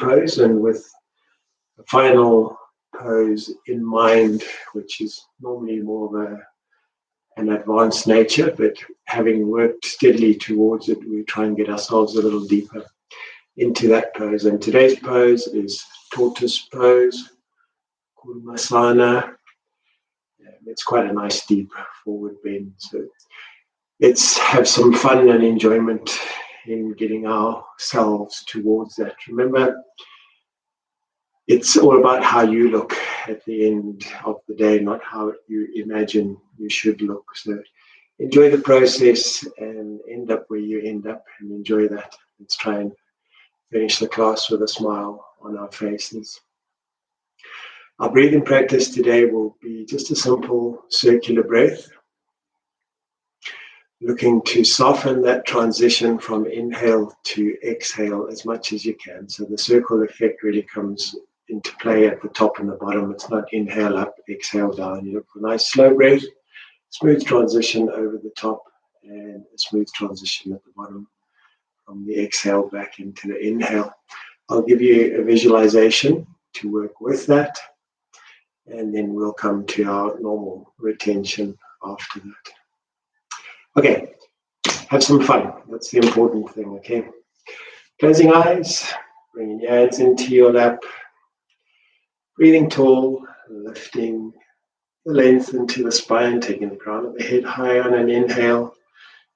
pose, and with the final pose in mind, which is normally more of an advanced nature, but having worked steadily towards it, we try and get ourselves a little deeper into that pose. And today's pose is tortoise pose, Kurmasana. It's quite a nice deep forward bend. So let's have some fun and enjoyment in getting ourselves towards that. Remember, it's all about how you look at the end of the day, not how you imagine you should look. So enjoy the process and end up where you end up, and enjoy that. Let's try and finish the class with a smile on our faces. Our breathing practice today will be just a simple circular breath, looking to soften that transition from inhale to exhale as much as you can. So the circle effect really comes into play at the top and the bottom. It's not inhale up, exhale down. You look for a nice slow breath, smooth transition over the top, and a smooth transition at the bottom from the exhale back into the inhale. I'll give you a visualization to work with that, and then we'll come to our normal retention after that. Okay, have some fun. That's the important thing, okay? Closing eyes, bringing your hands into your lap, breathing tall, lifting the length into the spine, taking the crown of the head high on an inhale,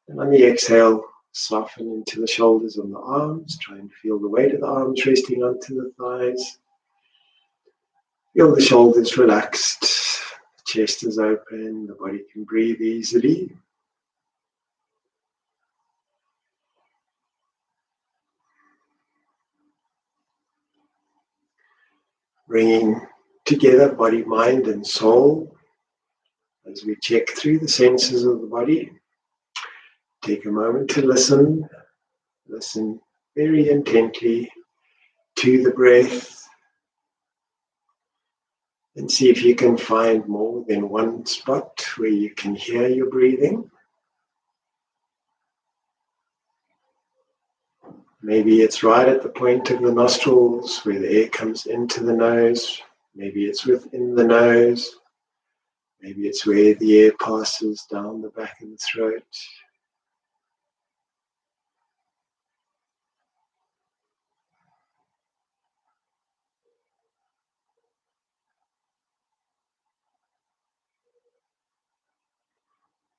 and on the exhale, soften into the shoulders and the arms. Try and feel the weight of the arms resting onto the thighs. Feel the shoulders relaxed, the chest is open, the body can breathe easily. Bringing together body, mind, and soul as we check through the senses of the body. Take a moment to listen. Listen very intently to the breath, and see if you can find more than one spot where you can hear your breathing. Maybe it's right at the point of the nostrils where the air comes into the nose. Maybe it's within the nose. Maybe it's where the air passes down the back of the throat.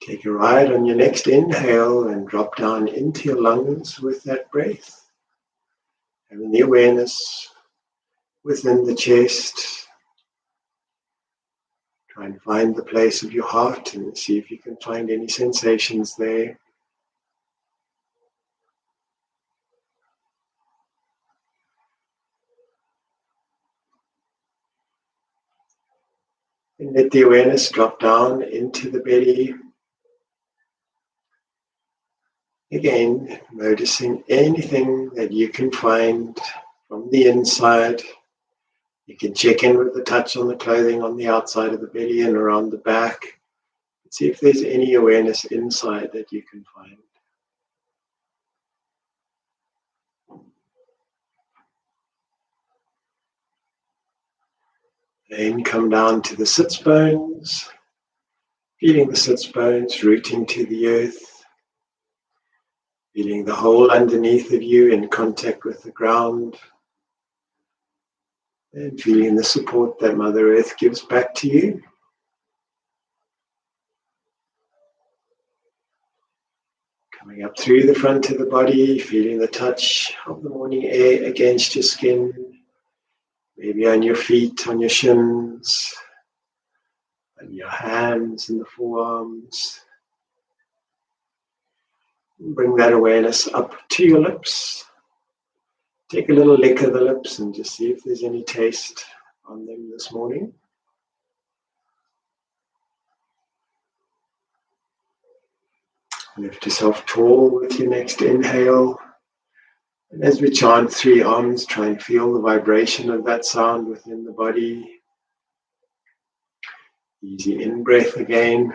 Take a ride on your next inhale and drop down into your lungs with that breath. Having the awareness within the chest. Try and find the place of your heart and see if you can find any sensations there. And let the awareness drop down into the belly. Again, noticing anything that you can find from the inside. You can check in with the touch on the clothing on the outside of the belly and around the back. See if there's any awareness inside that you can find. Then come down to the sits bones, feeling the sits bones rooting to the earth, feeling the hole underneath of you in contact with the ground, and feeling the support that Mother Earth gives back to you. Coming up through the front of the body, feeling the touch of the morning air against your skin, maybe on your feet, on your shins, on your hands and the forearms. Bring that awareness up to your lips. Take a little lick of the lips and just see if there's any taste on them this morning. Lift yourself tall with your next inhale. And as we chant 3 Ams, try and feel the vibration of that sound within the body. Easy in-breath again.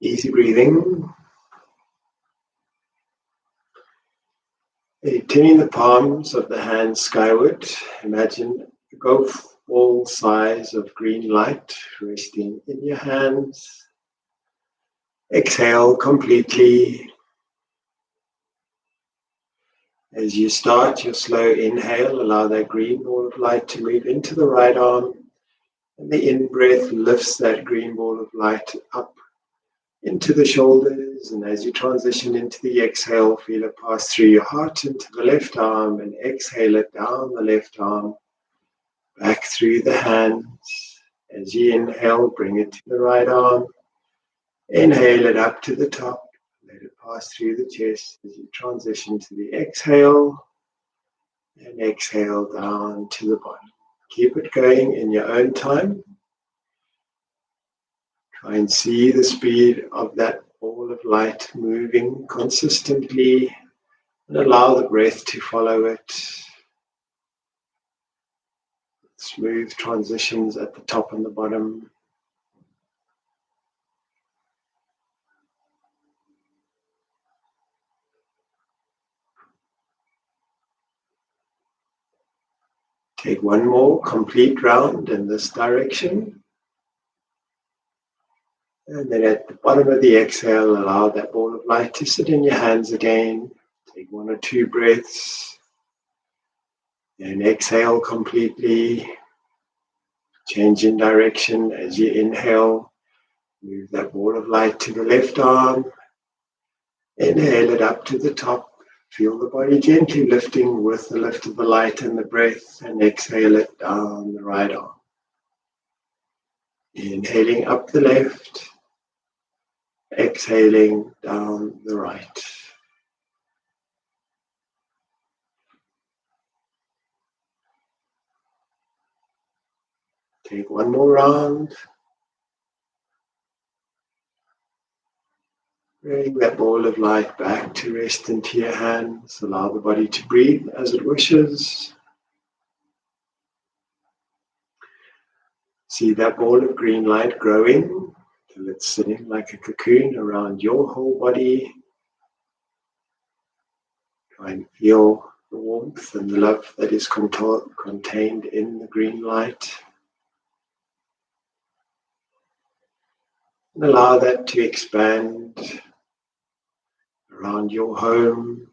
Easy breathing. Turning the palms of the hands skyward. Imagine a golf ball size of green light resting in your hands. Exhale completely. As you start your slow inhale, allow that green ball of light to move into the right arm. And the in-breath lifts that green ball of light up into the shoulders. And as you transition into the exhale, feel it pass through your heart into the left arm and exhale it down the left arm, back through the hands. As you inhale, bring it to the right arm. Inhale it up to the top. Let it pass through the chest as you transition to the exhale. And exhale down to the bottom. Keep it going in your own time. Try and see the speed of that ball of light moving consistently and allow the breath to follow it. Smooth transitions at the top and the bottom. Take one more complete round in this direction. And then at the bottom of the exhale, allow that ball of light to sit in your hands again. Take 1 or 2 breaths. And exhale completely. Change in direction as you inhale. Move that ball of light to the left arm. Inhale it up to the top. Feel the body gently lifting with the lift of the light and the breath. And exhale it down the right arm. Inhaling up the left. Exhaling down the right. Take one more round. Bring that ball of light back to rest into your hands. Allow the body to breathe as it wishes. See that ball of green light growing till it's sitting like a cocoon around your whole body. Try and feel the warmth and the love that is contained in the green light. And allow that to expand around your home.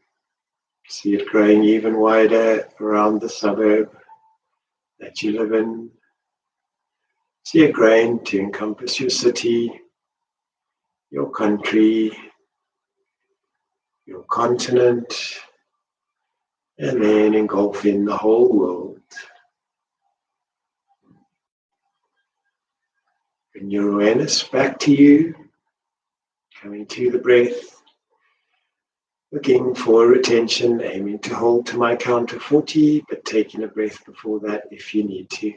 See it growing even wider around the suburb that you live in. See it growing to encompass your city, your country, your continent, and then engulfing the whole world. Bring your awareness back to you, coming to the breath, looking for retention, aiming to hold to my count of 40, but taking a breath before that if you need to.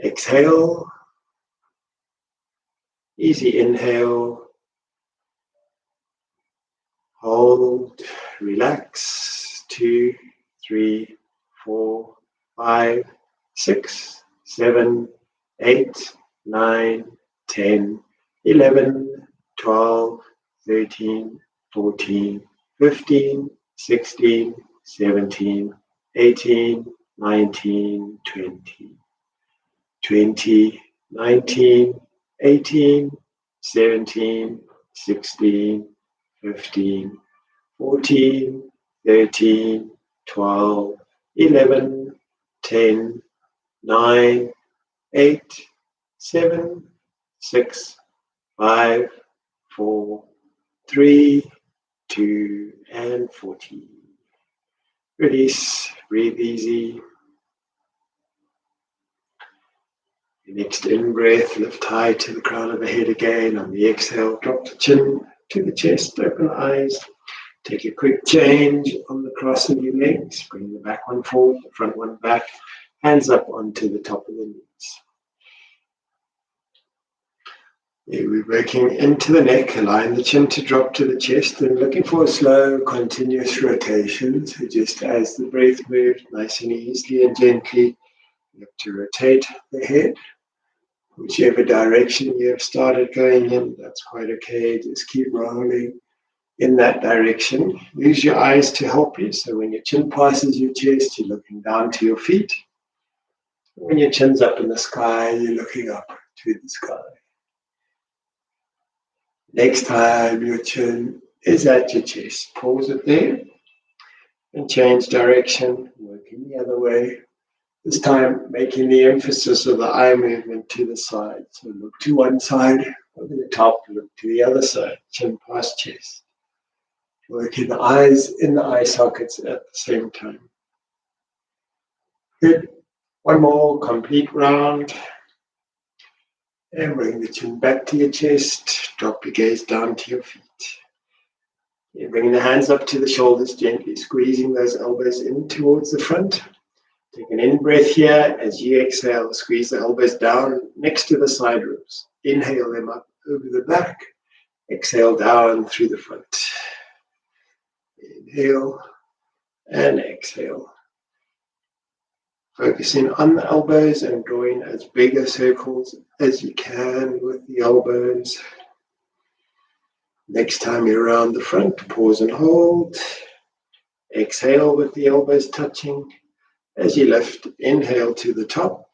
Exhale, easy inhale, hold, relax, 2, 3, 4, 5, 6, 7, 8, 9, 10, 11, 12, 13, 14, 15, 16, 17, 18, 19, 20. 20, 19, 18, 17, 16, 15, 14, 13, 12, 11, 10, 9, 8, 7, 6, 5, 4, 3, 2, and 40. Release, breathe easy. The next in-breath, lift high to the crown of the head again. On the exhale, drop the chin to the chest, open the eyes. Take a quick change on the cross of your legs. Bring the back one forward, the front one back. Hands up onto the top of the knees. Here we're working into the neck, allowing the chin to drop to the chest and looking for a slow, continuous rotation. So just as the breath moves, nice and easily and gently, look to rotate the head. Whichever direction you have started going in, that's quite okay. Just keep rolling in that direction. Use your eyes to help you. So when your chin passes your chest, you're looking down to your feet. When your chin's up in the sky, you're looking up to the sky. Next time your chin is at your chest, pause it there and change direction, working the other way. This time making the emphasis of the eye movement to the side. So look to one side, over the top, look to the other side, chin past chest. Working the eyes in the eye sockets at the same time. Good. One more complete round. And bring the chin back to your chest. Drop your gaze down to your feet. You're bringing the hands up to the shoulders, gently squeezing those elbows in towards the front. Take an in-breath here. As you exhale, squeeze the elbows down next to the side ribs. Inhale them up over the back. Exhale down through the front. Inhale and exhale. Focusing on the elbows and drawing as big a circles as you can with the elbows. Next time you're around the front, pause and hold. Exhale with the elbows touching. As you lift, inhale to the top.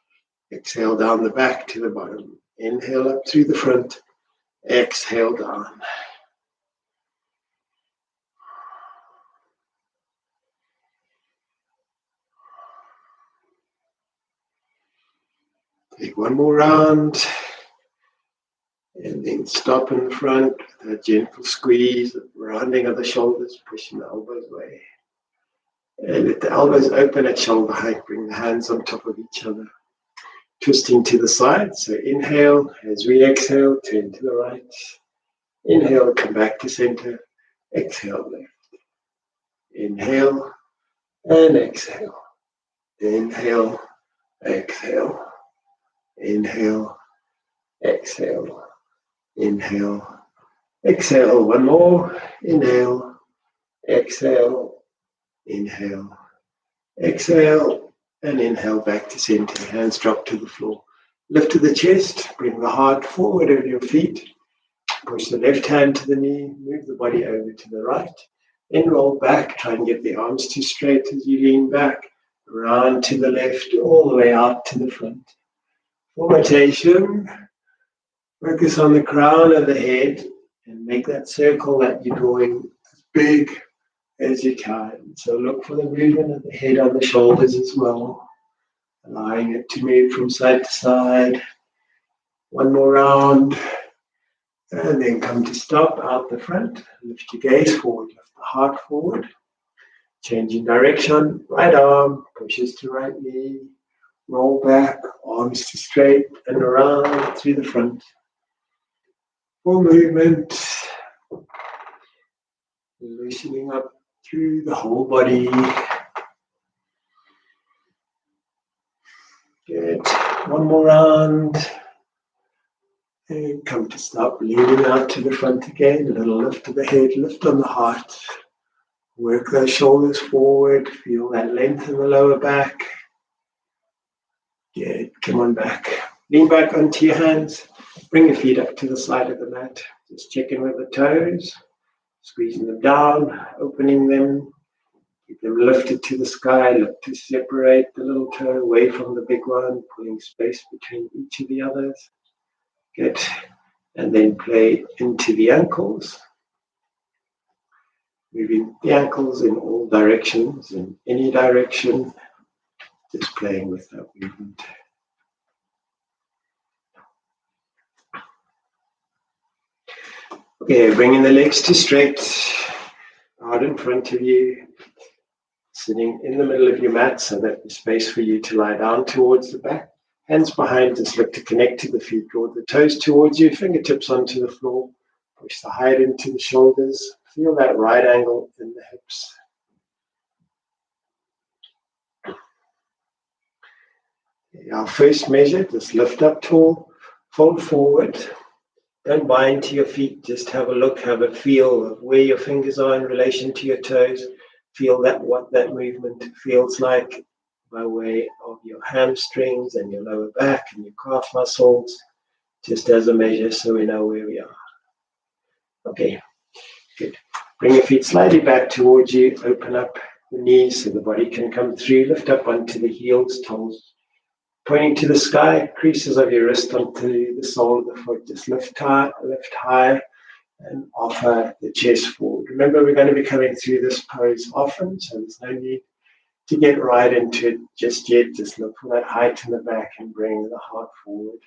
Exhale down the back to the bottom. Inhale up through the front. Exhale down. Take one more round. And then stop in the front with a gentle squeeze, rounding of the shoulders, pushing the elbows away. And let the elbows open at shoulder height. Bring the hands on top of each other. Twisting to the side. So inhale. As we exhale, turn to the right. Inhale, come back to center. Exhale, left. Inhale and exhale. Inhale, exhale. Inhale, exhale. Inhale, exhale. One more. Inhale, exhale. Inhale, exhale, and inhale back to center. Hands drop to the floor. Lift to the chest. Bring the heart forward over your feet. Push the left hand to the knee. Move the body over to the right. Then roll back. Try and get the arms too straight as you lean back. Round to the left, all the way out to the front. For rotation, focus on the crown of the head and make that circle that you're drawing as big as you can. So look for the movement of the head on the shoulders as well, allowing it to move from side to side. One more round, and then come to stop out the front. Lift your gaze forward, lift the heart forward. Changing direction, right arm pushes to right knee. Roll back, arms to straight and around through the front. Full movement, loosening up through the whole body. Good. One more round. And come to stop, leaning out to the front again. A little lift of the head, lift on the heart. Work those shoulders forward. Feel that length in the lower back. Good. Come on back. Lean back onto your hands. Bring your feet up to the side of the mat. Just check in with the toes. Squeezing them down, opening them. Keep them lifted to the sky. Look to separate the little toe away from the big one, pulling space between each of the others. Good. And then play into the ankles. Moving the ankles in all directions, in any direction. Just playing with that movement. Okay, bringing the legs to straight, out in front of you, sitting in the middle of your mat so that there's space for you to lie down towards the back. Hands behind, just look to connect to the feet. Draw the toes towards you, fingertips onto the floor. Push the height into the shoulders. Feel that right angle in the hips. Our first measure, just lift up tall, fold forward. Don't bind to your feet, just have a look, have a feel of where your fingers are in relation to your toes. Feel that what that movement feels like by way of your hamstrings and your lower back and your calf muscles. just as a measure so we know where we are. Okay, good. Bring your feet slightly back towards you, open up the knees so the body can come through, lift up onto the heels, toes pointing to the sky, creases of your wrist onto the sole of the foot, just lift high and offer the chest forward. Remember, we're going to be coming through this pose often, so there's no need to get right into it just yet. Just look for that height in the back and bring the heart forward.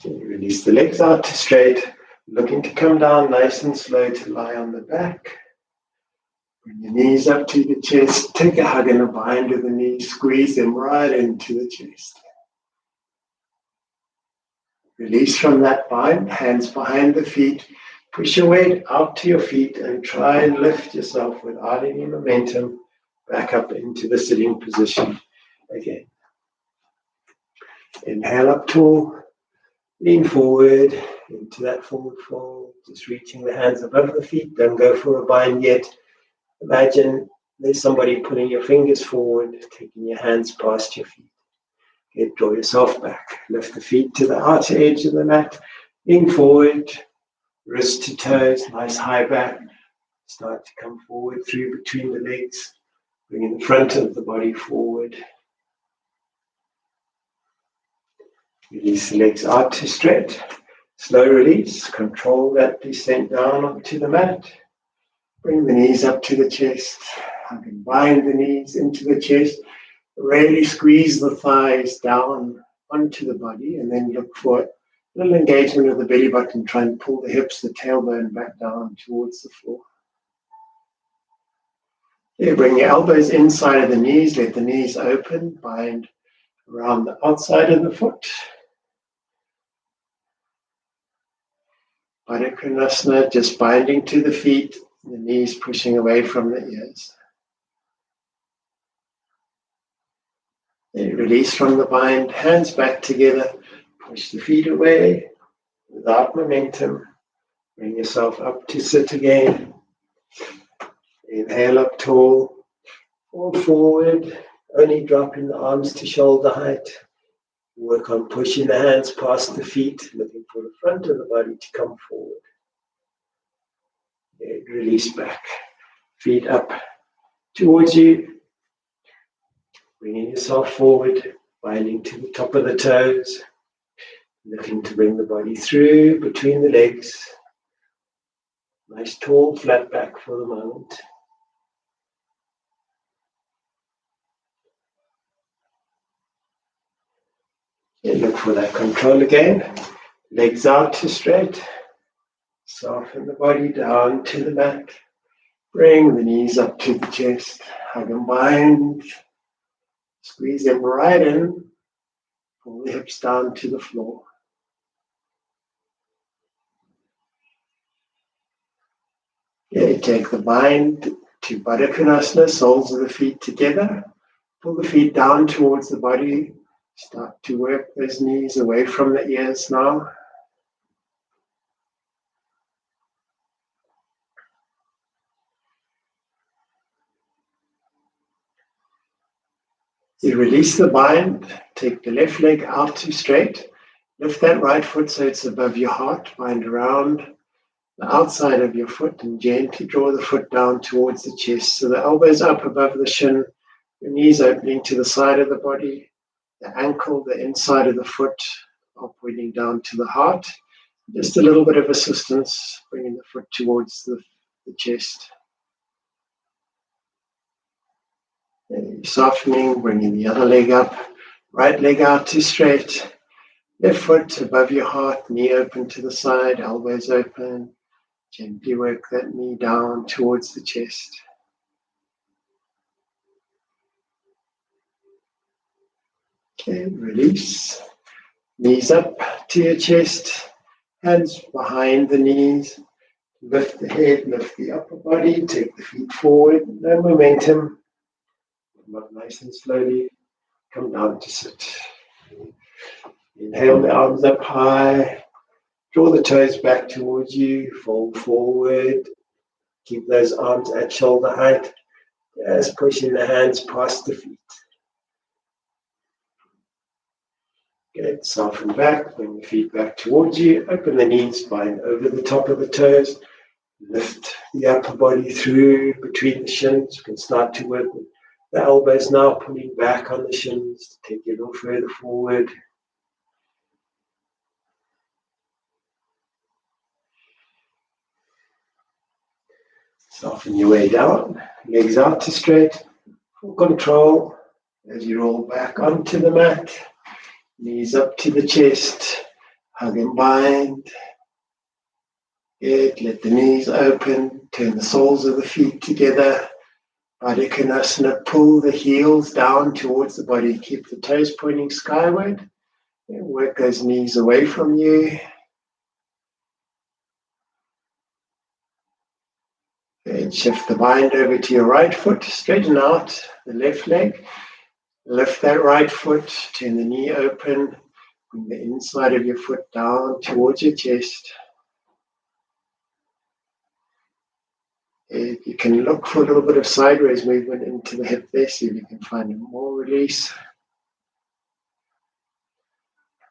Release the legs out to straight, looking to come down nice and slow to lie on the back. Bring your knees up to the chest, take a hug and a bind of the knees, squeeze them right into the chest. Release from that bind, hands behind the feet, push your weight out to your feet and try and lift yourself without any momentum back up into the sitting position again. Inhale up tall. Lean forward into that forward fold, just reaching the hands above the feet. Don't go for a bind yet. Imagine there's somebody pulling your fingers forward, taking your hands past your feet. Okay, draw yourself back. Lift the feet to the outer edge of the mat. Lean forward, wrist to toes, nice high back. Start to come forward through between the legs, bringing the front of the body forward. Release the legs out to stretch. Slow release. Control that descent down onto the mat. Bring the knees up to the chest. I can bind the knees into the chest. Really squeeze the thighs down onto the body and then look for a little engagement of the belly button. Try and pull the hips, the tailbone back down towards the floor. There, bring your elbows inside of the knees. Let the knees open. Bind around the outside of the foot. Baddha Konasana, just binding to the feet, the knees pushing away from the ears. Then release from the bind, hands back together, push the feet away without momentum. Bring yourself up to sit again. Inhale up tall, fall forward, only dropping the arms to shoulder height. Work on pushing the hands past the feet, looking for the front of the body to come forward. Release back, feet up towards you. Bringing yourself forward, binding to the top of the toes. Looking to bring the body through between the legs. Nice tall flat back for the moment. And look for that control again. Legs out to straight. Soften the body down to the mat. Bring the knees up to the chest. Hug and bind. Squeeze them right in. Pull the hips down to the floor. Okay, take the bind to Baddha Konasana, soles of the feet together. Pull the feet down towards the body. Start to work those knees away from the ears now. You release the bind, take the left leg out to straight. Lift that right foot so it's above your heart. Bind around the outside of your foot and gently draw the foot down towards the chest. So the elbows up above the shin, your knees opening to the side of the body. The ankle, the inside of the foot are pointing down to the heart. Just a little bit of assistance, bringing the foot towards the chest. And softening, bringing the other leg up. Right leg out to straight. Left foot above your heart, knee open to the side, elbows open. Gently work that knee down towards the chest. Okay, release. Knees up to your chest, hands behind the knees. Lift the head, lift the upper body, take the feet forward, no momentum. Come up nice and slowly, come down to sit. Inhale the arms up high, draw the toes back towards you, fold forward. Keep those arms at shoulder height, just pushing the hands past the feet. Good. Soften back, bring the feet back towards you, open the knees, bind over the top of the toes, lift the upper body through between the shins. You can start to work with the elbows now, pulling back on the shins to take you a little further forward. Soften your way down, legs out to straight, full control as you roll back onto the mat, knees up to the chest, hug and bind. Good. Let the knees open, turn the soles of the feet together. Baddha Konasana, pull the heels down towards the body, keep the toes pointing skyward, and work those knees away from you. And shift the bind over to your right foot, straighten out the left leg, lift that right foot, turn the knee open, bring the inside of your foot down towards your chest. And you can look for a little bit of sideways movement into the hip there, see if you can find more release.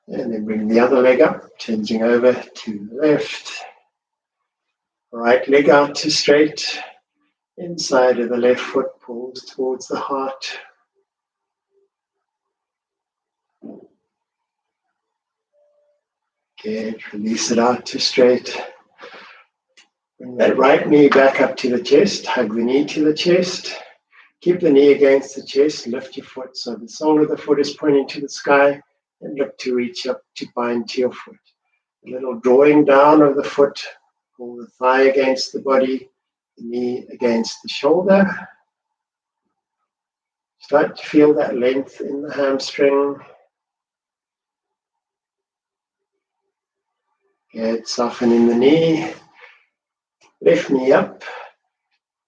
And then bring the other leg up, changing over to the left. Right leg out to straight. Inside of the left foot pulls towards the heart. Good. Release it out to straight. Bring that right knee back up to the chest. Hug the knee to the chest. Keep the knee against the chest. Lift your foot so the sole of the foot is pointing to the sky. And look to reach up to bind to your foot. A little drawing down of the foot. Pull the thigh against the body. The knee against the shoulder. Start to feel that length in the hamstring. Good. Soften in the knee. Left knee up.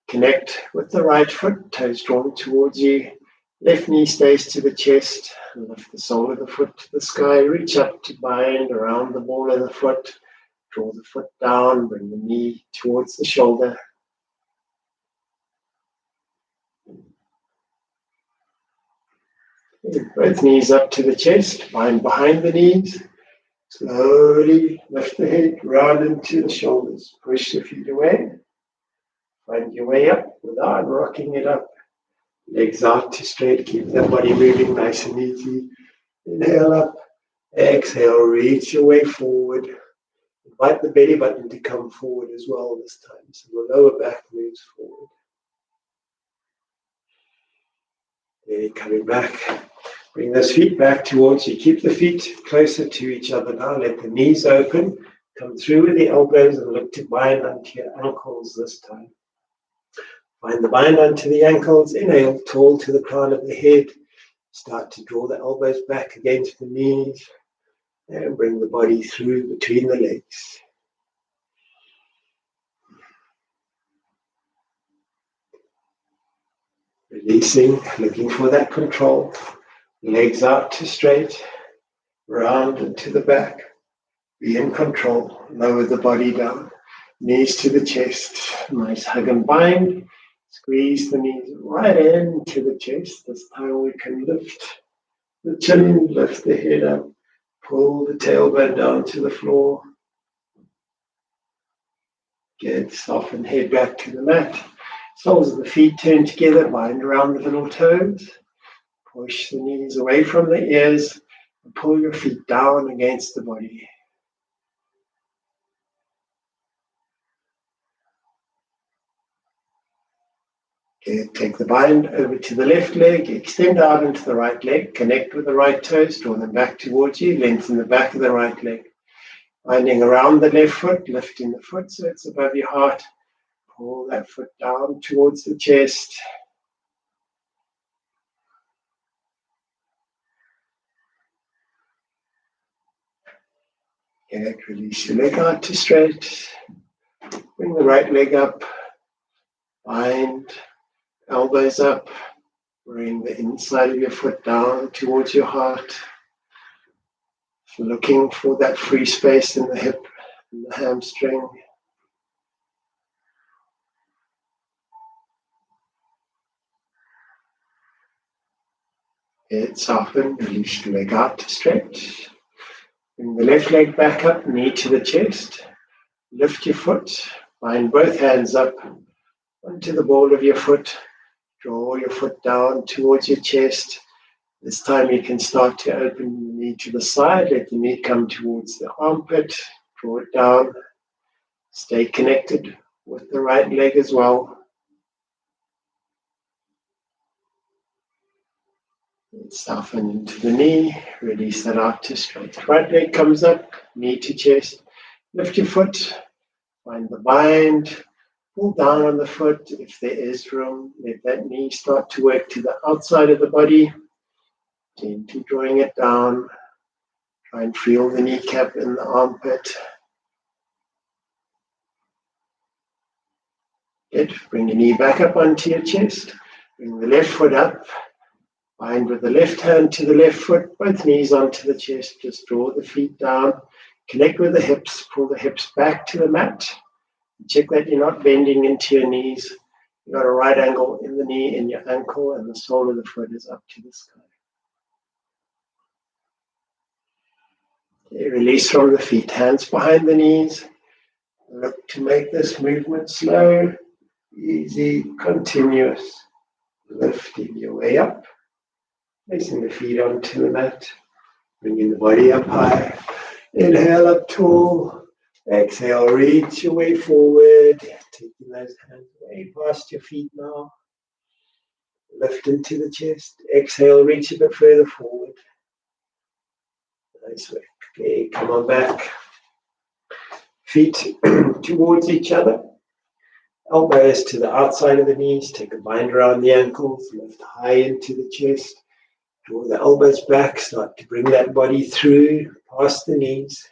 Connect with the right foot, toes drawn towards you. Left knee stays to the chest. Lift the sole of the foot to the sky. Reach up to bind around the ball of the foot. Draw the foot down. Bring the knee towards the shoulder. Both knees up to the chest. Bind behind the knees. Slowly lift the head, round into the shoulders. Push the feet away. Find your way up without rocking it up. Legs out to straight. Keep the body moving nice and easy. Inhale up. Exhale. Reach your way forward. Invite the belly button to come forward as well this time. So the lower back moves forward. Then coming back. Bring those feet back towards you. Keep the feet closer to each other now. Let the knees open. Come through with the elbows and look to bind onto your ankles this time. Find the bind onto the ankles. Inhale, tall to the crown of the head. Start to draw the elbows back against the knees. And bring the body through between the legs. Releasing, looking for that control. Legs out to straight, round and to the back. Be in control. Lower the body down. Knees to the chest. Nice hug and bind. Squeeze the knees right into the chest. This time we can lift the chin, lift the head up. Pull the tailbone down to the floor. Good. Soften head back to the mat. Soles of the feet turn together. Bind around the little toes. Push the knees away from the ears and pull your feet down against the body. Okay, take the bind over to the left leg, extend out into the right leg, connect with the right toes, draw them back towards you, lengthen the back of the right leg. Binding around the left foot, lifting the foot so it's above your heart. Pull that foot down towards the chest. Okay, release your leg out to straight. Bring the right leg up. Bind, elbows up. Bring the inside of your foot down towards your heart. Looking for that free space in the hip and the hamstring. Head soften, release the leg out to stretch. Bring the left leg back up, knee to the chest. Lift your foot, bind both hands up onto the ball of your foot. Draw your foot down towards your chest. This time you can start to open the knee to the side. Let the knee come towards the armpit. Draw it down. Stay connected with the right leg as well. Soften into the knee. Release that out to straight. Right leg comes up, knee to chest. Lift your foot. Find the bind. Pull down on the foot if there is room. Let that knee start to work to the outside of the body. Gently drawing it down. Try and feel the kneecap in the armpit. Good. Bring your knee back up onto your chest. Bring the left foot up. Bind with the left hand to the left foot. Both knees onto the chest. Just draw the feet down. Connect with the hips. Pull the hips back to the mat. Check that you're not bending into your knees. You've got a right angle in the knee, in your ankle, and the sole of the foot is up to the sky. Okay, release from the feet, hands behind the knees. Look to make this movement slow, easy, continuous. Lifting your way up, placing the feet onto the mat, bringing the body up high. Inhale up tall. Exhale, reach your way forward. Taking those hands way past your feet now. Lift into the chest. Exhale, reach a bit further forward. Nice work. Okay, come on back. Feet towards each other. Elbows to the outside of the knees. Take a bind around the ankles. Lift high into the chest. Draw the elbows back. Start to bring that body through, past the knees.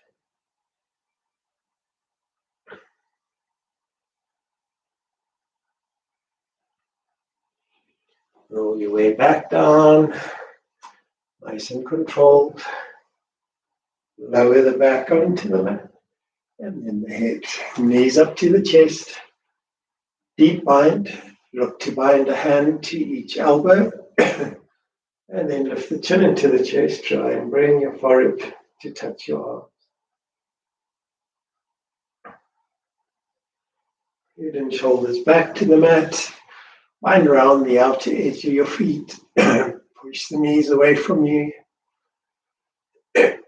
Roll your way back down. Nice and controlled. Lower the back onto the mat. And then the head. Knees up to the chest. Deep bind. Look to bind a hand to each elbow. And then lift the chin into the chest. Try and bring your forehead to touch your arms. Head and shoulders back to the mat. Bind around the outer edge of your feet. Push the knees away from you. Let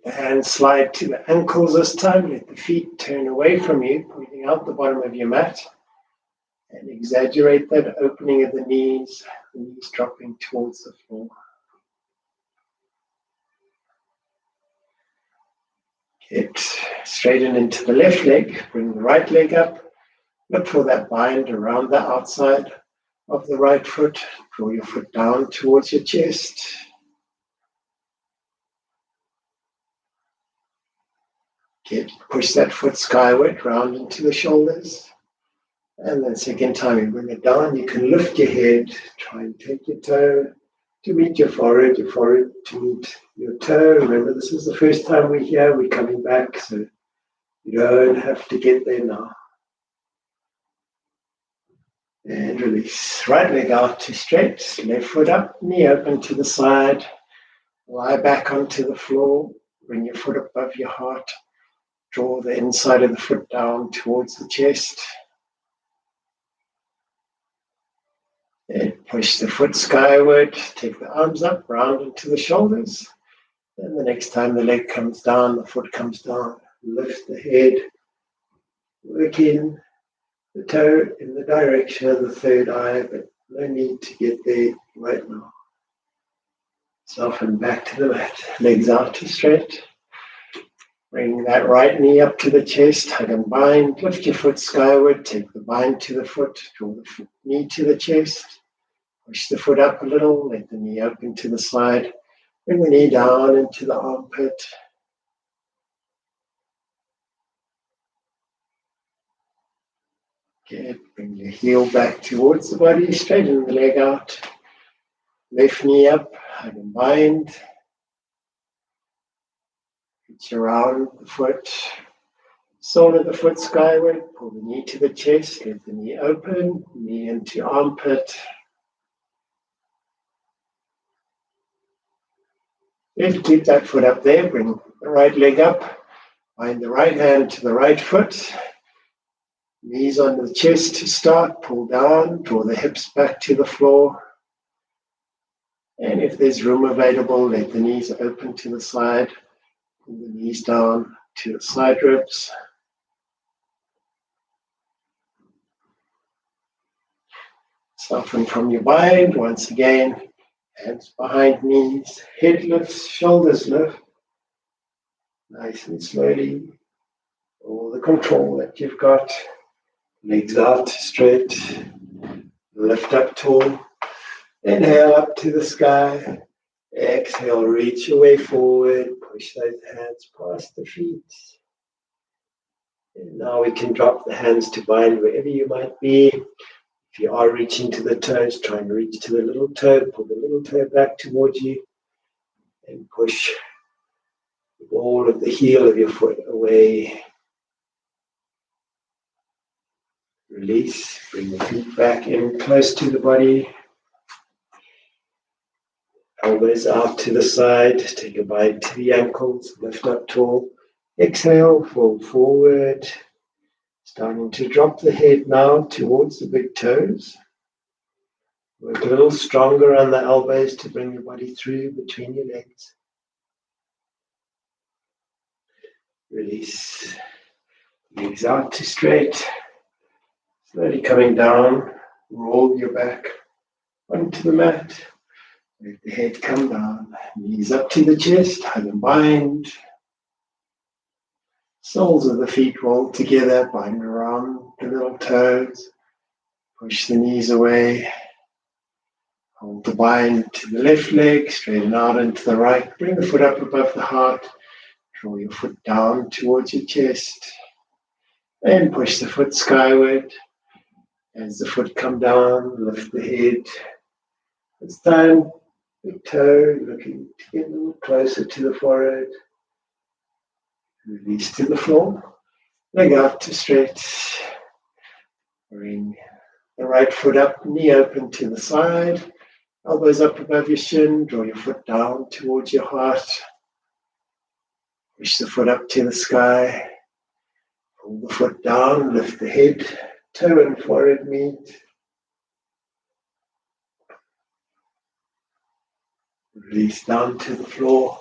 the hands slide to the ankles this time. Let the feet turn away from you, pointing out the bottom of your mat. And exaggerate that opening of the knees dropping towards the floor. Get straighten into the left leg. Bring the right leg up. Look for that bind around the outside of the right foot. Draw your foot down towards your chest. Push that foot skyward, round into the shoulders. And then second time you bring it down, you can lift your head, try and take your toe to meet your forehead to meet your toe. Remember, this is the first time we're here, we're coming back, so you don't have to get there now. And release. Right leg out to straight, left foot up, knee open to the side. Lie back onto the floor, bring your foot above your heart. Draw the inside of the foot down towards the chest. And push the foot skyward. Take the arms up, round into the shoulders. And the next time the leg comes down, the foot comes down. Lift the head. Work in the toe in the direction of the third eye, but no need to get there right now. Soften back to the mat. Legs out to straight. Bring that right knee up to the chest, hug and bind. Lift your foot skyward, take the bind to the foot, draw the knee to the chest. Push the foot up a little, let the knee open to the side. Bring the knee down into the armpit. Good. Bring your heel back towards the body, straighten the leg out. Left knee up, hug and bind. Reach around the foot, sole of the foot skyward, pull the knee to the chest, let the knee open, knee into armpit. Then keep that foot up there, bring the right leg up, bind the right hand to the right foot, knees on the chest to start, pull down, draw the hips back to the floor. And if there's room available, let the knees open to the side, pull the knees down to the side ribs. Soften from your bind, once again, hands behind knees, head lifts, shoulders lift, nice and slowly. All the control that you've got, legs out straight, lift up tall, inhale up to the sky, exhale, reach your way forward, push those hands past the feet. And now we can drop the hands to bind wherever you might be. If you are reaching to the toes, try and reach to the little toe, pull the little toe back towards you, and push the ball of the heel of your foot away. Release, bring the feet back in close to the body. Elbows out to the side, take a bind to the ankles, lift up tall. Exhale, fold forward. Starting to drop the head now towards the big toes. Work a little stronger on the elbows to bring your body through between your legs. Release. Legs out to straight. Slowly coming down. Roll your back onto the mat. Let the head come down. Knees up to the chest. Hug and bind. Soles of the feet roll together. Bind around the little toes. Push the knees away. Hold the bind to the left leg. Straighten out into the right. Bring the foot up above the heart. Draw your foot down towards your chest. And push the foot skyward. As the foot come down, lift the head. This time, big toe looking to get a little closer to the forehead. Release to the floor. Leg out to straight. Bring the right foot up, knee open to the side. Elbows up above your shin. Draw your foot down towards your heart. Push the foot up to the sky. Pull the foot down, lift the head. Toe and forehead meet. Release down to the floor.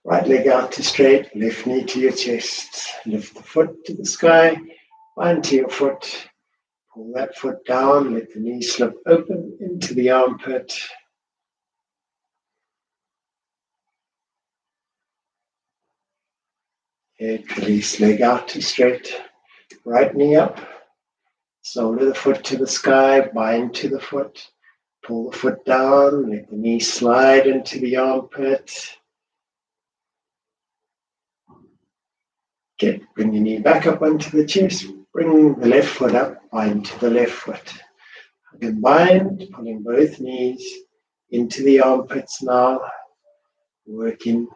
Right leg out to straight, left knee to your chest. Lift the foot to the sky, bind to your foot. Pull that foot down, let the knee slip open into the armpit. Head release, leg out to straight. Right knee up. Sole of the foot to the sky, bind to the foot. Pull the foot down, let the knee slide into the armpit. Bring your knee back up onto the chest. Bring the left foot up, bind to the left foot. Hug and bind, pulling both knees into the armpits now. Working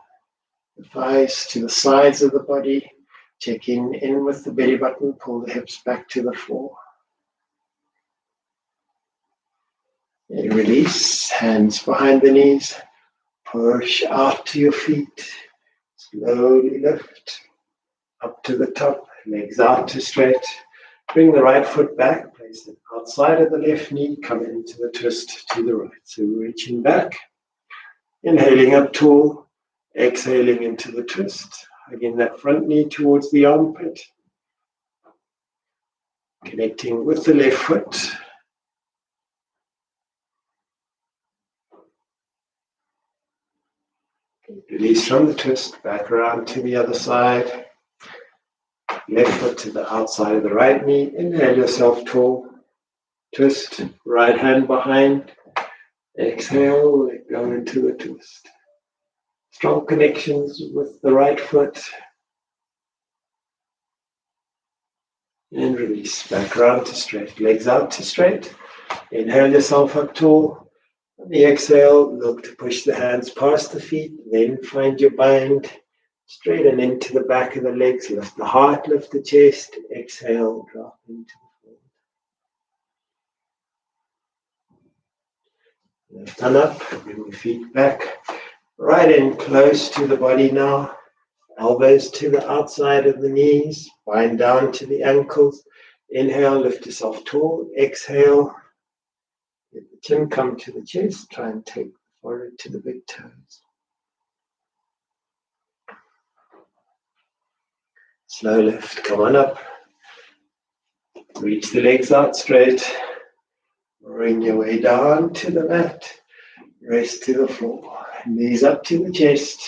the thighs to the sides of the body. Checking in with the belly button, pull the hips back to the floor. And release, hands behind the knees. Push out to your feet. Slowly lift. Up to the top, legs out to straight. Bring the right foot back, place it outside of the left knee, come into the twist to the right. So reaching back, inhaling up tall, exhaling into the twist. Again, that front knee towards the armpit. Connecting with the left foot. Release from the twist, back around to the other side. Left foot to the outside of the right knee. Inhale yourself tall. Twist, right hand behind. Exhale, let go into the twist. Strong connections with the right foot. And release, back around to straight. Legs out to straight. Inhale yourself up tall. On the exhale, look to push the hands past the feet. Then find your bind. Straighten into the back of the legs. Lift the heart, lift the chest. Exhale, drop into the floor. Left hand up, bring your feet back, right in close to the body now. Elbows to the outside of the knees, bind down to the ankles. Inhale, lift yourself tall. Exhale, let the chin come to the chest. Try and take the forehead to the big toes. Slow lift, come on up. Reach the legs out straight. Bring your way down to the mat. Rest to the floor. Knees up to the chest.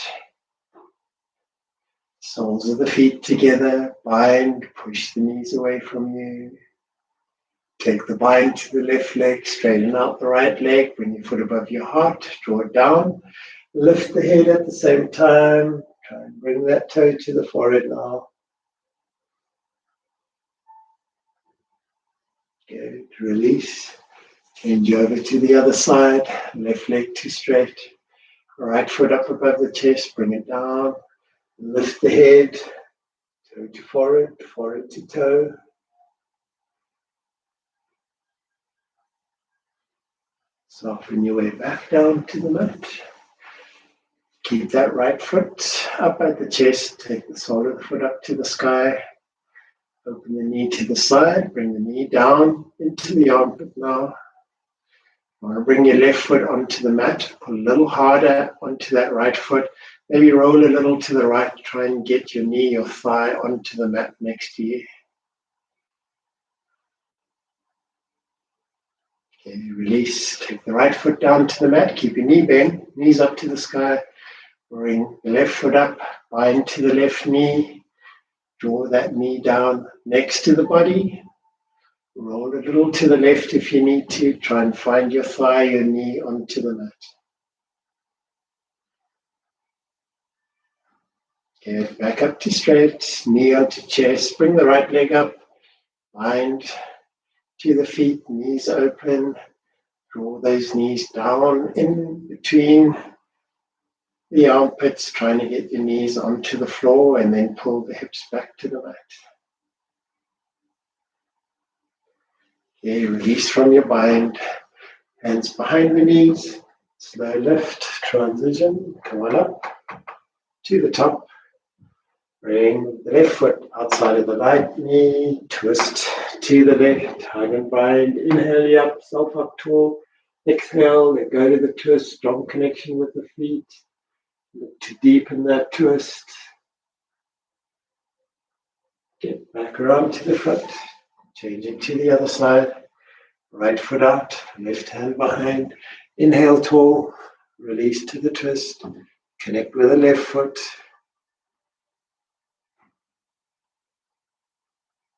Soles of the feet together. Bind, push the knees away from you. Take the bind to the left leg. Straighten out the right leg. Bring your foot above your heart. Draw it down. Lift the head at the same time. Try and bring that toe to the forehead now. Good. Release. Change over to the other side. Left leg to straight. Right foot up above the chest. Bring it down. Lift the head. Toe to forehead. Forehead to toe. Soften your way back down to the mat. Keep that right foot up at the chest. Take the sole of the foot up to the sky. Open the knee to the side. Bring the knee down into the armpit now. Want to bring your left foot onto the mat. Pull a little harder onto that right foot. Maybe roll a little to the right. Try and get your knee or thigh onto the mat next to you. Okay, release. Take the right foot down to the mat. Keep your knee bent. Knees up to the sky. Bring the left foot up. Bind to the left knee. Draw that knee down next to the body. Roll a little to the left if you need to. Try and find your thigh, your knee onto the mat. Get back up to straight, knee onto chest. Bring the right leg up. Bind to the feet, knees open. Draw those knees down in between the armpits, trying to get your knees onto the floor, and then pull the hips back to the mat. Okay, release from your bind. Hands behind the knees. Slow lift, transition. Come on up to the top. Bring the left foot outside of the right knee. Twist to the left. Hug and bind. Inhale you up, self up tall. Exhale, let go to the twist. Strong connection with the feet. Look to deepen that twist. Get back around to the front. Change it to the other side. Right foot out, left hand behind. Inhale tall, release to the twist. Connect with the left foot.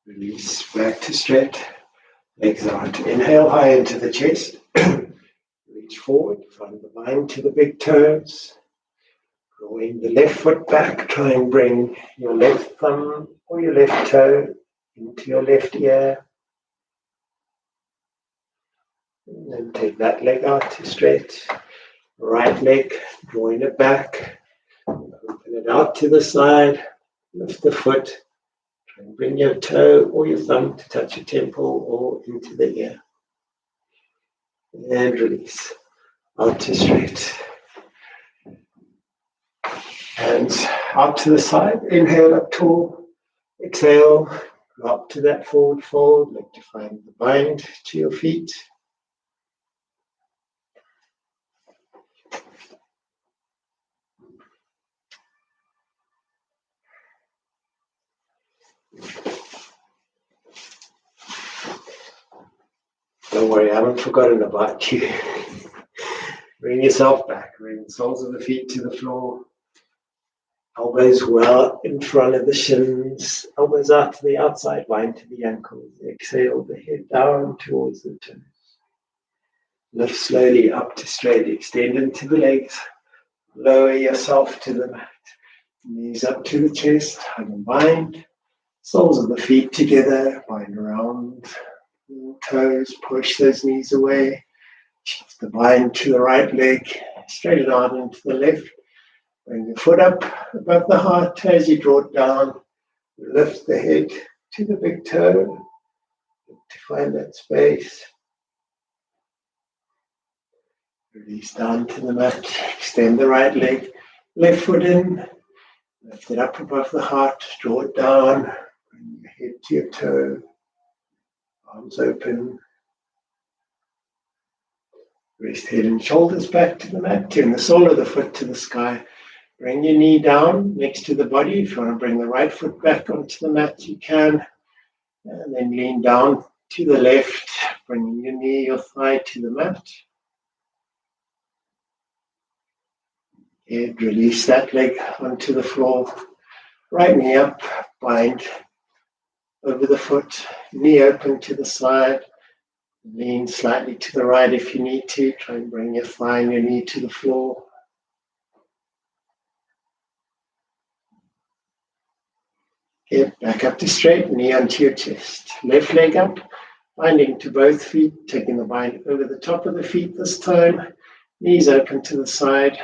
Release back to straight. Legs out. Inhale high into the chest. Reach forward, find the bind to the big toes. Drawing the left foot back, try and bring your left thumb or your left toe into your left ear. And then take that leg out to straight. Right leg, drawing it back. Open it out to the side. Lift the foot. Try and bring your toe or your thumb to touch your temple or into the ear. And release. Out to straight. Hands out to the side. Inhale up tall. Exhale. Go up to that forward fold. Look to find the bind to your feet. Don't worry, I haven't forgotten about you. Bring yourself back. Bring the soles of the feet to the floor. Elbows well in front of the shins. Elbows out to the outside, bind to the ankles. Exhale the head down towards the toes. Lift slowly up to straight. Extend into the legs. Lower yourself to the mat. Knees up to the chest. Hug and bind. Soles of the feet together. Bind around the toes. Push those knees away. Shift the bind to the right leg. Straighten out into the left. Bring your foot up above the heart as you draw it down. Lift the head to the big toe to find that space. Release down to the mat. Extend the right leg. Left foot in. Lift it up above the heart. Draw it down. Bring your head to your toe. Arms open. Rest head and shoulders back to the mat. Turn the sole of the foot to the sky. Bring your knee down next to the body. If you want to bring the right foot back onto the mat, you can. And then lean down to the left, bringing your knee, your thigh to the mat. And release that leg onto the floor. Right knee up, bind over the foot, knee open to the side. Lean slightly to the right if you need to. Try and bring your thigh and your knee to the floor. Get back up to straight, knee onto your chest. Left leg up, binding to both feet, taking the bind over the top of the feet this time. Knees open to the side.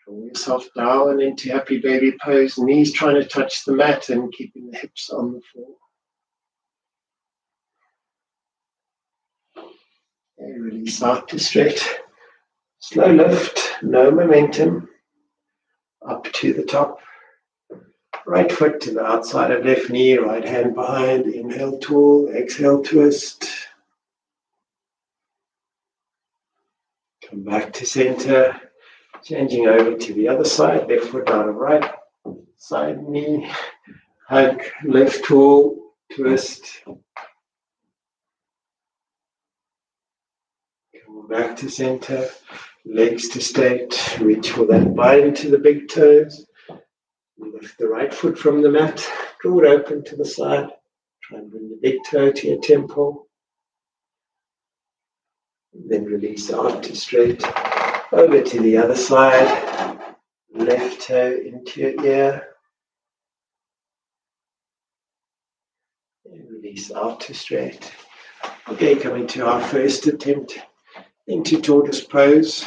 Draw yourself down into happy baby pose. Knees trying to touch the mat and keeping the hips on the floor. And release out to straight. Slow lift, no momentum. Up to the top. Right foot to the outside of left knee, right hand behind. Inhale, tall. Exhale, twist. Come back to center. Changing over to the other side. Left foot out of right. Side knee. Hug. Left tall. Twist. Come back to center. Legs to straight. Reach for that bind to the big toes. Lift the right foot from the mat, draw it open to the side. Try and bring the big toe to your temple. Then release out to straight. Over to the other side. Left toe into your ear. And release out to straight. Okay, coming to our first attempt into tortoise pose.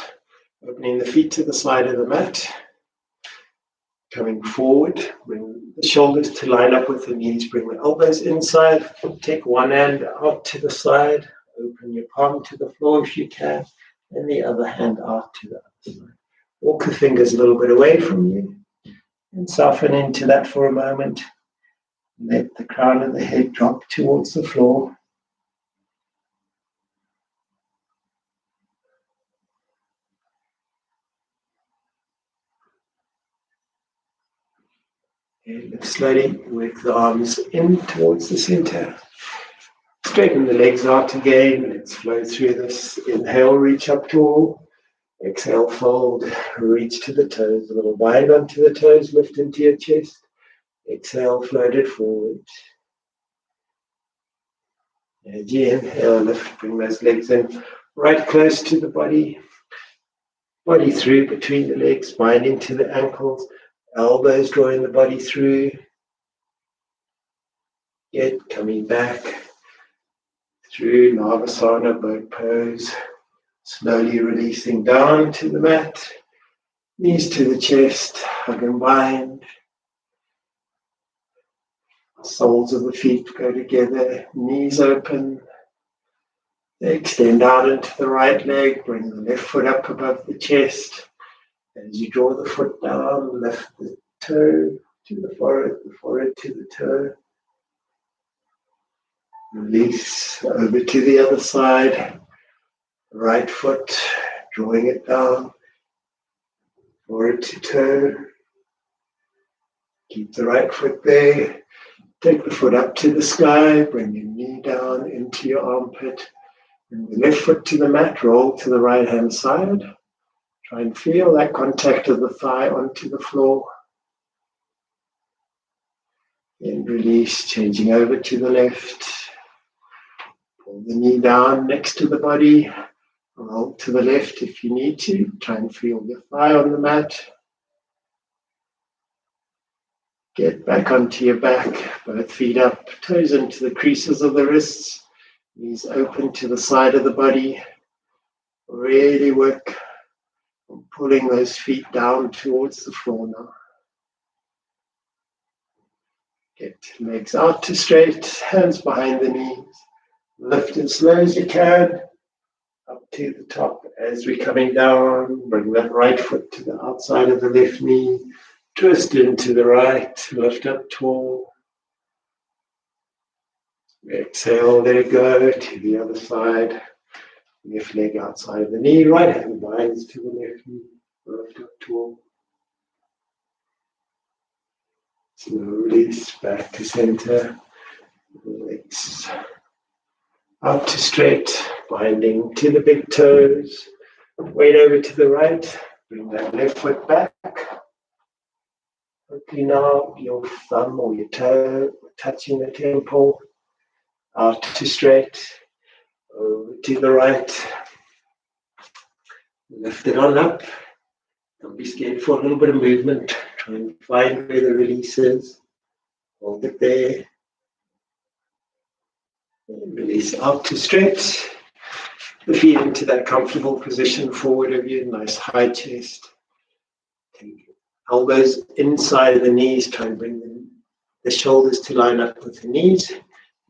Opening the feet to the side of the mat. Coming forward, bring the shoulders to line up with the knees, bring the elbows inside, take one hand out to the side, open your palm to the floor if you can, and the other hand out to the other side. Walk the fingers a little bit away from you and soften into that for a moment. Let the crown of the head drop towards the floor. And slowly work the arms in towards the center. Straighten the legs out again. Let's flow through this. Inhale, reach up tall. Exhale, fold. Reach to the toes. A little bind onto the toes. Lift into your chest. Exhale, float it forward. As you inhale, lift. Bring those legs in right close to the body. Body through between the legs. Bind into the ankles. Elbows drawing the body through. Yet coming back through Navasana, boat pose. Slowly releasing down to the mat. Knees to the chest, hug and bind. Soles of the feet go together, knees open. Extend out into the right leg, bring the left foot up above the chest. As you draw the foot down, lift the toe to the forehead to the toe. Release over to the other side. Right foot, drawing it down. Forehead to toe. Keep the right foot there. Take the foot up to the sky. Bring your knee down into your armpit. Bring the left foot to the mat. Roll to the right hand side. Try and feel that contact of the thigh onto the floor. Then release, changing over to the left. Pull the knee down next to the body. Roll to the left if you need to. Try and feel your thigh on the mat. Get back onto your back, both feet up, toes into the creases of the wrists. Knees open to the side of the body. Really work on pulling those feet down towards the floor now. Get legs out to straight, hands behind the knees. Lift as slow as you can. up to the top. As we're coming down, bring that right foot to the outside of the left knee. Twist into the right, lift up tall. Exhale, let it go to the other side. Left leg outside of the knee, right hand binds to the left knee, lift up tall. Slow release, back to center. Legs out to straight, binding to the big toes. Weight over to the right, bring that left foot back. Hopefully now your thumb or your toe touching the temple. Out to straight, over to the right. Lift it on up. Don't be scared for a little bit of movement. Try and find where the release is. Hold it there. And release out to stretch. The feet into that comfortable position forward of you. Nice high chest. Take elbows inside of the knees. Try and bring the shoulders to line up with the knees.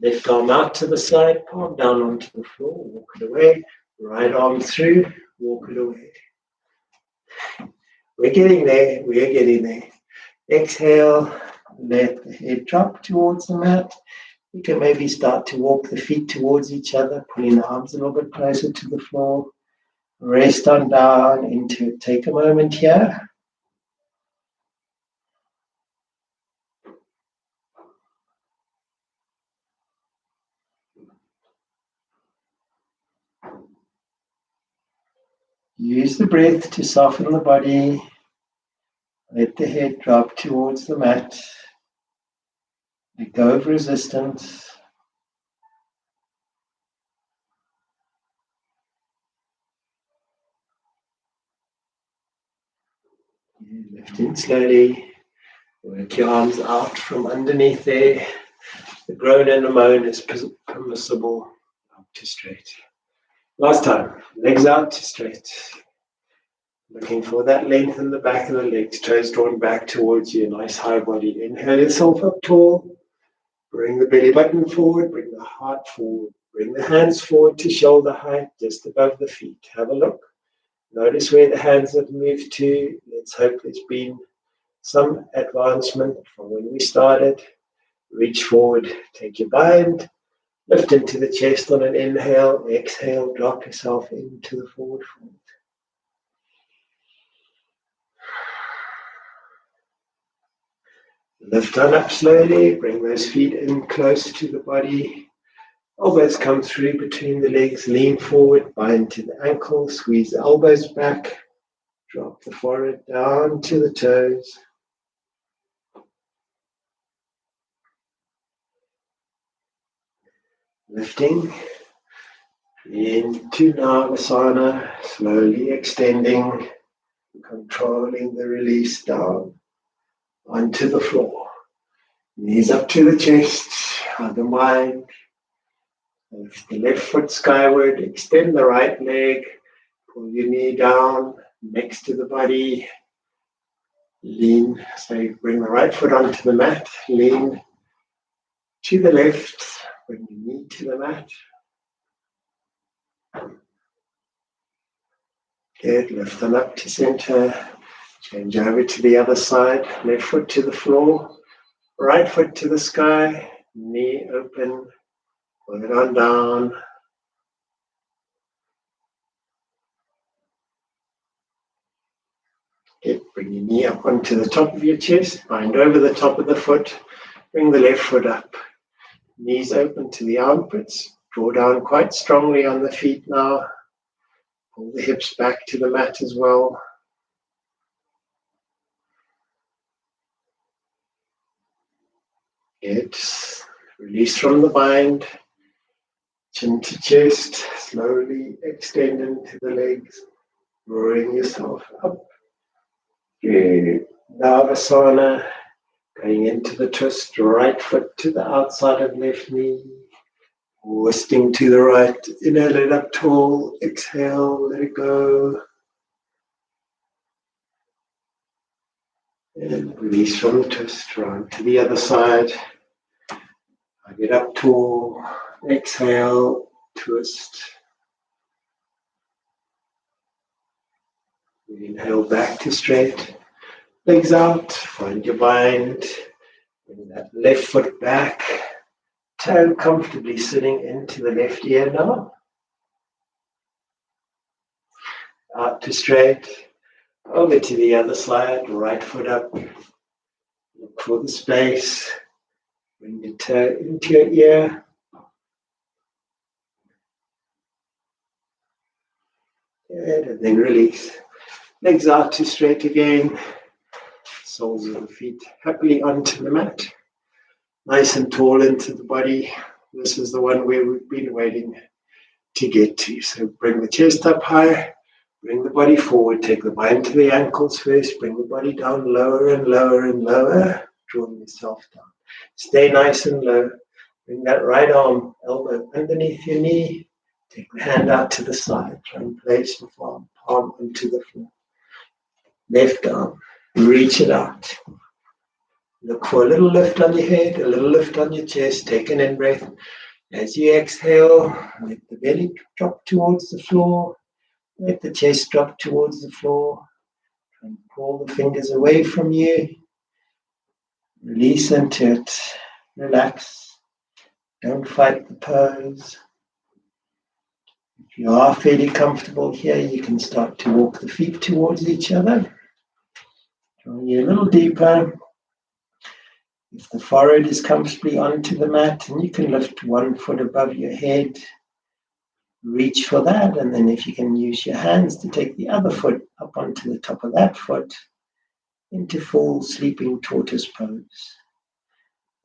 Left arm out to the side. Palm down onto the floor. Walk it away. Right arm through. Walk it away. We're getting there. We're getting there. Exhale. Let the head drop towards the mat. You can maybe start to walk the feet towards each other, pulling the arms a little bit closer to the floor. Rest on down into it. Take a moment here. Use the breath to soften the body. Let the head drop towards the mat. Let go of resistance. Lift in slowly. Work your arms out from underneath there. The groan and the moan is permissible. Up to straight. Last time. Legs out to straight. Looking for that length in the back of the legs. Toes drawn back towards you. Nice high body. Inhale yourself up tall. Bring the belly button forward. Bring the heart forward. Bring the hands forward to shoulder height, just above the feet. Have a look. Notice where the hands have moved to. Let's hope there's been some advancement from when we started. Reach forward. Take your bind. Lift into the chest on an inhale. Exhale. Drop yourself into the forward fold. Lift on up slowly, bring those feet in close to the body. Elbows come through between the legs, lean forward, bind to the ankle, squeeze the elbows back, drop the forehead down to the toes. Lifting into Navasana, slowly extending, controlling the release down onto the floor. Knees up to the chest, other mind. Lift the left foot skyward, extend the right leg, pull your knee down next to the body. Lean, so bring the right foot onto the mat, lean to the left, bring your knee to the mat. Good, lift them up to center, change over to the other side, left foot to the floor, right foot to the sky, knee open, pull it on down. Good, bring your knee up onto the top of your chest, bind over the top of the foot, bring the left foot up, knees open to the armpits, draw down quite strongly on the feet now, pull the hips back to the mat as well. Good, release from the bind, chin to chest, slowly extend into the legs, drawing yourself up. Good, Navasana, going into the twist, right foot to the outside of left knee, twisting to the right, inhale it up tall, exhale, let it go. And release from the twist, round to the other side. Get up tall, exhale, twist. Inhale back to straight. Legs out. Find your bind. Bring that left foot back. Toe comfortably sitting into the left ear now. Out to straight. Over to the other side. Right foot up. Look for the space. Bring the toe into your ear. Good, and then release. Legs out to straight again. Soles of the feet happily onto the mat. Nice and tall into the body. This is the one where we've been waiting to get to. So bring the chest up high. Bring the body forward. Take the bind to the ankles first. Bring the body down lower and lower and lower. Drawing yourself down. Stay nice and low. Bring that right arm, elbow underneath your knee. Take the hand out to the side. Try and place the palm onto the floor. Left arm. Reach it out. Look for a little lift on your head, a little lift on your chest. Take an in-breath. As you exhale, let the belly drop towards the floor. Let the chest drop towards the floor. Try and pull the fingers away from you. Release into it. Relax. Don't fight the pose. If you are fairly comfortable here, you can start to walk the feet towards each other. Drawing you a little deeper. If the forehead is comfortably onto the mat, and you can lift one foot above your head, reach for that, and then if you can use your hands to take the other foot up onto the top of that foot into full sleeping tortoise pose.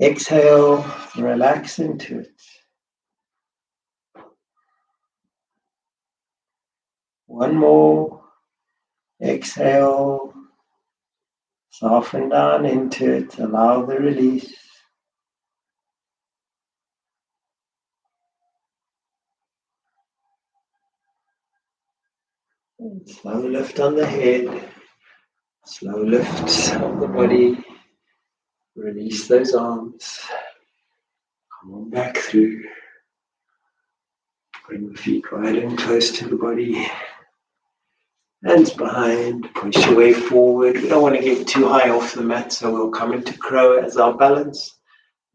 Exhale, relax into it. One more. Exhale, soften down into it, allow the release. Slow lift on the head, slow lift of the body, release those arms, come on back through, bring the feet right in close to the body, hands behind, push your way forward. We don't want to get too high off the mat, so we'll come into crow as our balance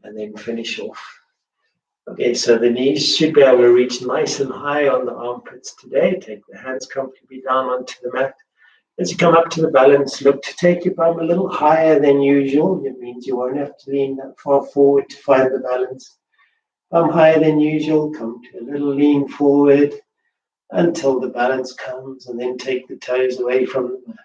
and then finish off. Okay, so the knees should be able to reach nice and high on the armpits today. Take the hands comfortably down onto the mat. As you come up to the balance, look to take your bum a little higher than usual. It means you won't have to lean that far forward to find the balance. Bum higher than usual, come to a little lean forward until the balance comes, and then take the toes away from the mat.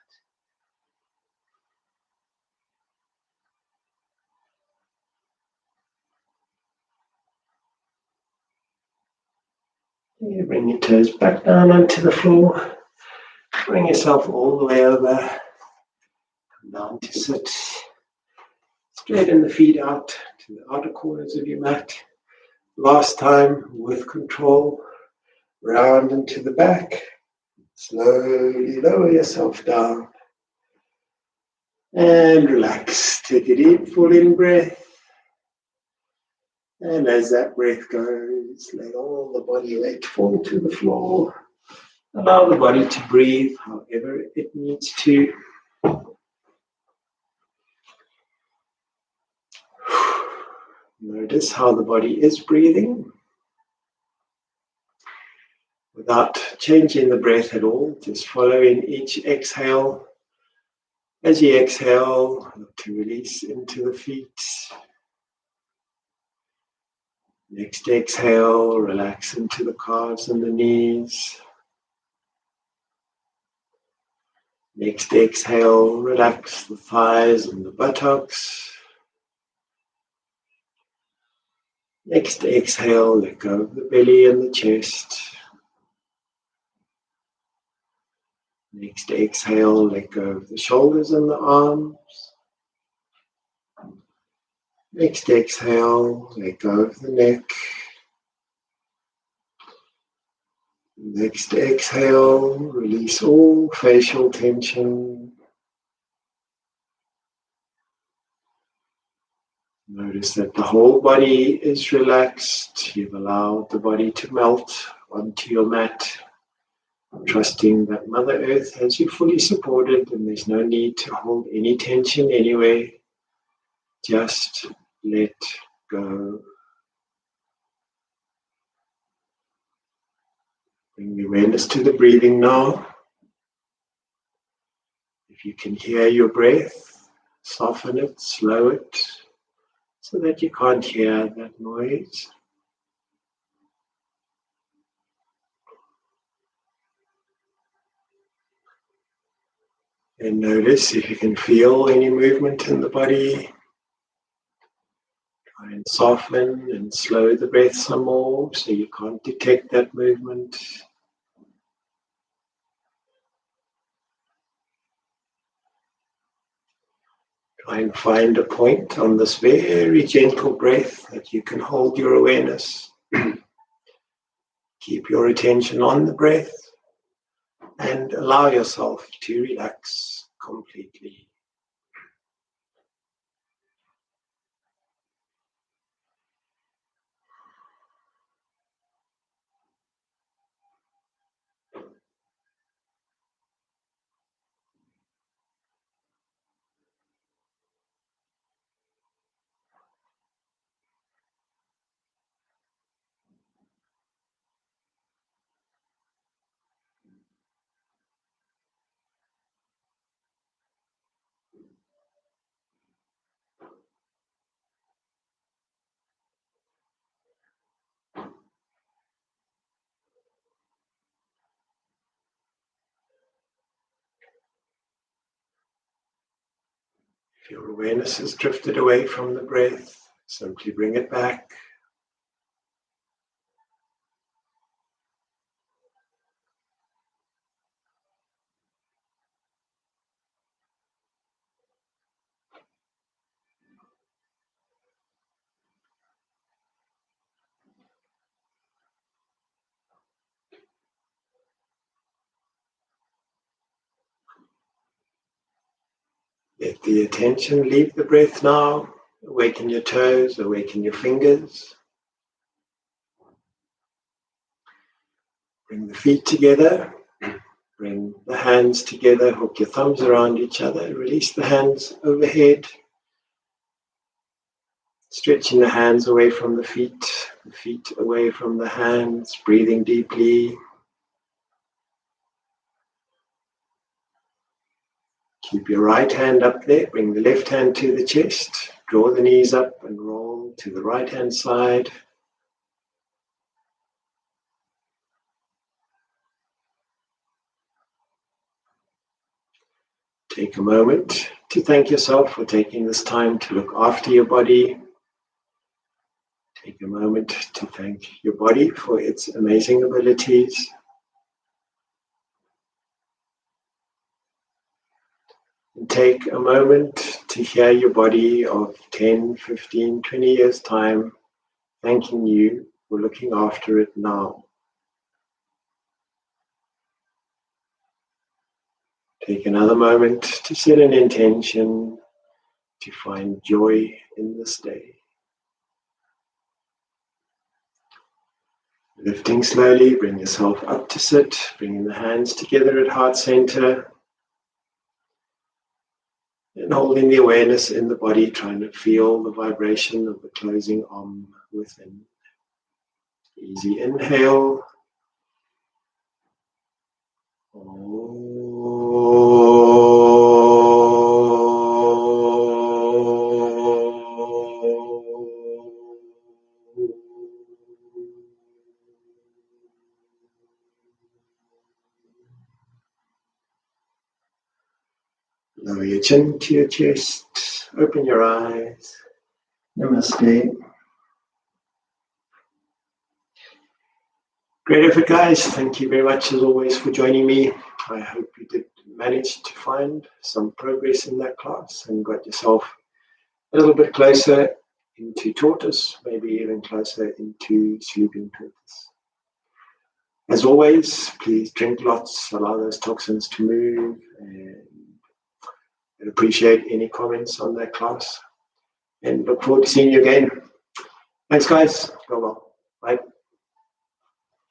You bring your toes back down onto the floor. Bring yourself all the way over. Come down to sit. Straighten the feet out to the outer corners of your mat. Last time, with control, round into the back. Slowly lower yourself down. And relax. Take a deep full in breath. And as that breath goes, let all the body weight fall to the floor. Allow the body to breathe however it needs to. Notice how the body is breathing without changing the breath at all, just following each exhale. As you exhale, look to release into the feet. Next exhale, relax into the calves and the knees. Next exhale, relax the thighs and the buttocks. Next exhale, let go of the belly and the chest. Next exhale, let go of the shoulders and the arms. Next exhale, let go of the neck. Next exhale, release all facial tension. Notice that the whole body is relaxed. You've allowed the body to melt onto your mat. trusting that Mother Earth has you fully supported and there's no need to hold any tension anyway. Just let go. Bring the awareness to the breathing now. If you can hear your breath, soften it, slow it, so that you can't hear that noise. And notice if you can feel any movement in the body. Try and soften and slow the breath some more so you can't detect that movement. Try and find a point on this very gentle breath that you can hold your awareness. Keep your attention on the breath and allow yourself to relax completely. If your awareness has drifted away from the breath, simply bring it back. Let the attention leave the breath now. Awaken your toes, awaken your fingers. Bring the feet together. Bring the hands together. Hook your thumbs around each other. Release the hands overhead. Stretching the hands away from the feet away from the hands. Breathing deeply. Keep your right hand up there. Bring the left hand to the chest. Draw the knees up and roll to the right hand side. Take a moment to thank yourself for taking this time to look after your body. Take a moment to thank your body for its amazing abilities. And take a moment to hear your body of 10, 15, 20 years' time thanking you for looking after it now. Take another moment to set an intention to find joy in this day. Lifting slowly, bring yourself up to sit, bringing the hands together at heart center. And holding the awareness in the body, trying to feel the vibration of the closing arm within. Easy inhale. Lower your chin to your chest. Open your eyes. Namaste. Great effort, guys. Thank you very much, as always, for joining me. I hope you did manage to find some progress in that class and got yourself a little bit closer into tortoise, maybe even closer into sleeping tortoise. As always, please drink lots, allow those toxins to move, and I'd appreciate any comments on that class. And look forward to seeing you again. Thanks, guys. Go well. Bye.